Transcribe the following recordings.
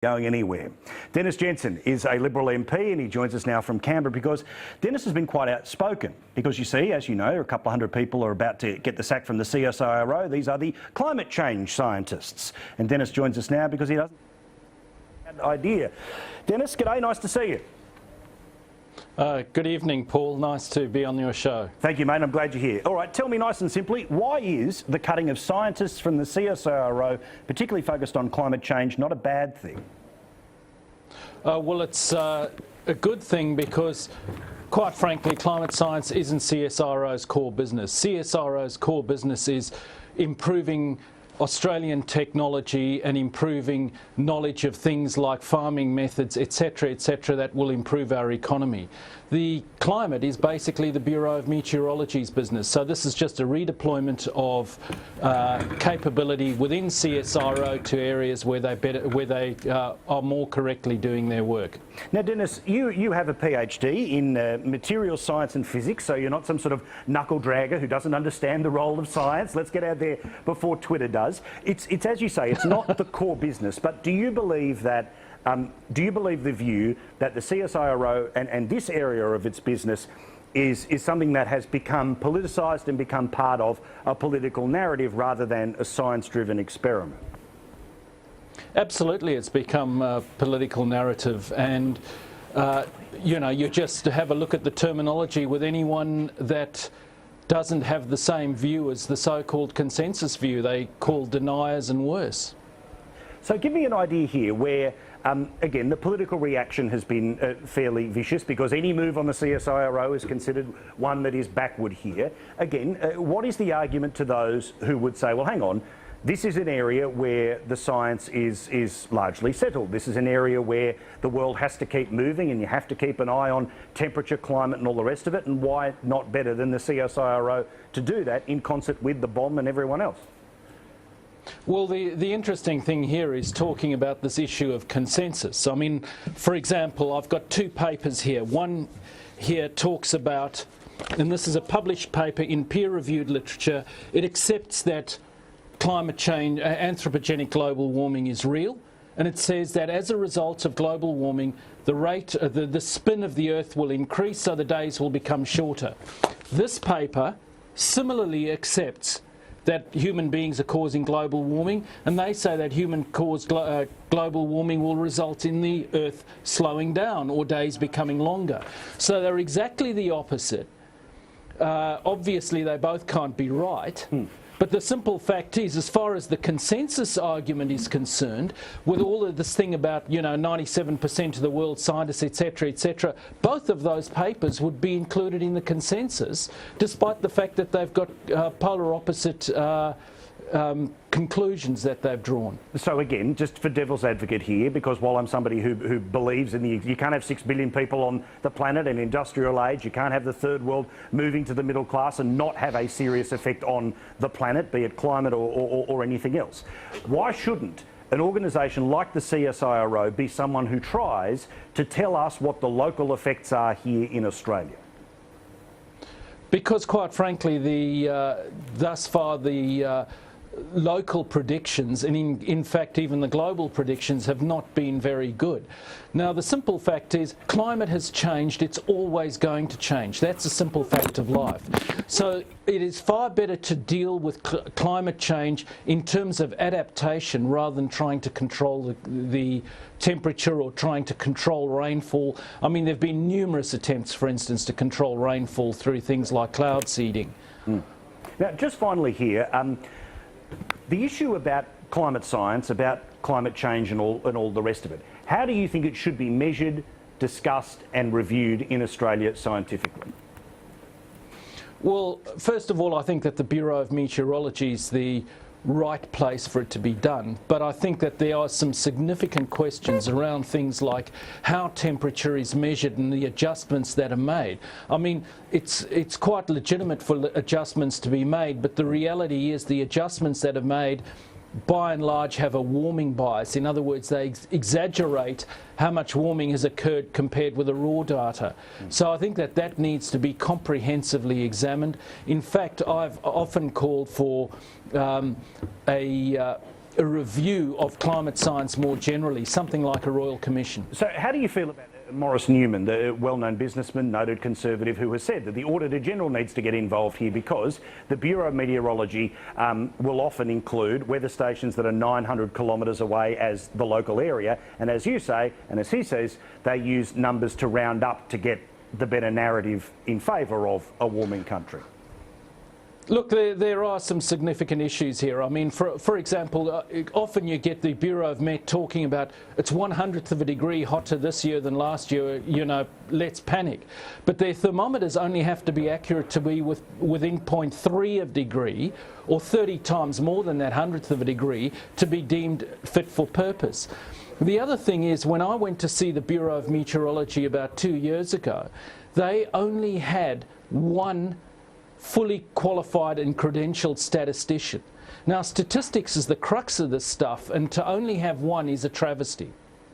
going anywhere. Dennis Jensen is a Liberal MP and he joins us now from Canberra because Dennis has been quite outspoken because you see, as you know, a couple of hundred people are about to get the sack from the CSIRO. These are the climate change scientists. And Dennis joins us now because he doesn't have an idea. Dennis, g'day, nice to see you. Good evening, Paul. Nice to be on your show. Thank you, mate. I'm glad you're here. All right, tell me nice and simply, why is the cutting of scientists from the CSIRO, particularly focused on climate change, not a bad thing? Well, it's a good thing because, quite frankly, climate science isn't CSIRO's core business. CSIRO's core business is improving Australian technology and improving knowledge of things like farming methods, etc., that will improve our economy. The climate is basically the Bureau of Meteorology's business, so this is just a redeployment of capability within CSIRO to areas where they are more correctly doing their work. Now, Dennis, you have a PhD in material science and physics, so you're not some sort of knuckle dragger who doesn't understand the role of science. Let's get out there before Twitter does. It's as you say, it's not the core business, but do you believe that do you believe the view that the CSIRO and this area of its business is something that has become politicised and become part of a political narrative rather than a science-driven experiment? Absolutely, it's become a political narrative, and you know, you just have a look at the terminology with anyone that doesn't have the same view as the so-called consensus view. They call deniers and worse. So give me an idea here where, again, the political reaction has been fairly vicious because any move on the CSIRO is considered one that is backward here. Again, what is the argument to those who would say, well, hang on, this is an area where the science is largely settled. This is an area where the world has to keep moving and you have to keep an eye on temperature, climate and all the rest of it, and why not better than the CSIRO to do that in concert with the BOM and everyone else? Well, the interesting thing here is talking about this issue of consensus. I mean, for example, I've got two papers here. One here talks about, and this is a published paper in peer-reviewed literature, it accepts that climate change, anthropogenic global warming is real, and it says that as a result of global warming, the spin of the Earth will increase, so the days will become shorter. This paper similarly accepts that human beings are causing global warming, and they say that human-caused global warming will result in the Earth slowing down or days becoming longer. So they're exactly the opposite. Obviously, they both can't be right. But the simple fact is, as far as the consensus argument is concerned, with all of this thing about, you know, 97% of the world's scientists, etc., both of those papers would be included in the consensus, despite the fact that they've got polar opposite conclusions that they've drawn. So again, just for devil's advocate here, because while I'm somebody who believes in you can't have 6 billion people on the planet in industrial age, you can't have the third world moving to the middle class and not have a serious effect on the planet, be it climate or anything else. Why shouldn't an organisation like the CSIRO be someone who tries to tell us what the local effects are here in Australia? Because quite frankly, thus far the local predictions, and in fact even the global predictions, have not been very good. Now, the simple fact is climate has changed. It's always going to change. That's a simple fact of life. So it is far better to deal with climate change in terms of adaptation rather than trying to control the temperature or trying to control rainfall. I mean, there have been numerous attempts, for instance, to control rainfall through things like cloud seeding. Now, just finally here, the issue about climate science, about climate change and all the rest of it, how do you think it should be measured, discussed and reviewed in Australia scientifically? Well, first of all, I think that the Bureau of Meteorology is the right place for it to be done, but I think that there are some significant questions around things like how temperature is measured and the adjustments that are made. I mean, it's quite legitimate for adjustments to be made, but the reality is the adjustments that are made by and large have a warming bias. In other words, they exaggerate how much warming has occurred compared with the raw data. So I think that that needs to be comprehensively examined. In fact, I've often called for a a review of climate science more generally, something like a Royal Commission. So how do you feel about Maurice Newman, the well-known businessman, noted Conservative, who has said that the Auditor-General needs to get involved here because the Bureau of Meteorology will often include weather stations that are 900 kilometres away as the local area, and as you say, and as he says, they use numbers to round up to get the better narrative in favour of a warming country? Look, there are some significant issues here. I mean, for example, often you get the Bureau of Met talking about it's 1/100th of a degree hotter this year than last year, you know, let's panic. But their thermometers only have to be accurate to be within 0.3 of a degree, or 30 times more than that 100th of a degree, to be deemed fit for purpose. The other thing is, when I went to see the Bureau of Meteorology about 2 years ago, they only had one fully qualified and credentialed statistician. Now, statistics is the crux of this stuff, and to only have one is a travesty.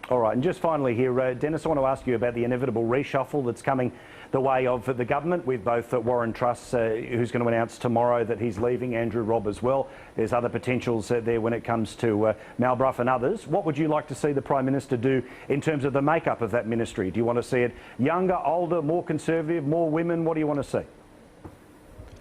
All right, and just finally here, Dennis, I want to ask you about the inevitable reshuffle that's coming the way of the government, with both Warren Truss, who's going to announce tomorrow that he's leaving, Andrew Robb as well. There's other potentials there when it comes to Malbrough and others. What would you like to see the Prime Minister do in terms of the makeup of that ministry? Do you want to see it younger, older, more Conservative, more women? What do you want to see?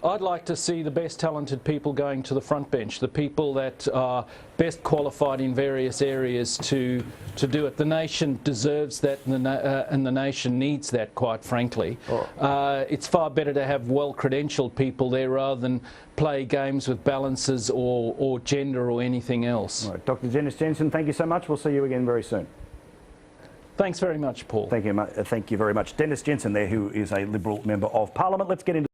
I'd like to see the best talented people going to the front bench, the people that are best qualified in various areas to do it. The nation deserves that, and the nation needs that, quite frankly. It's far better to have well-credentialed people there rather than play games with balances or gender or anything else. All right, Dr. Dennis Jensen, thank you so much. We'll see you again very soon. Thanks very much, Paul. Thank you very much. Dennis Jensen there, who is a Liberal Member of Parliament. Let's get into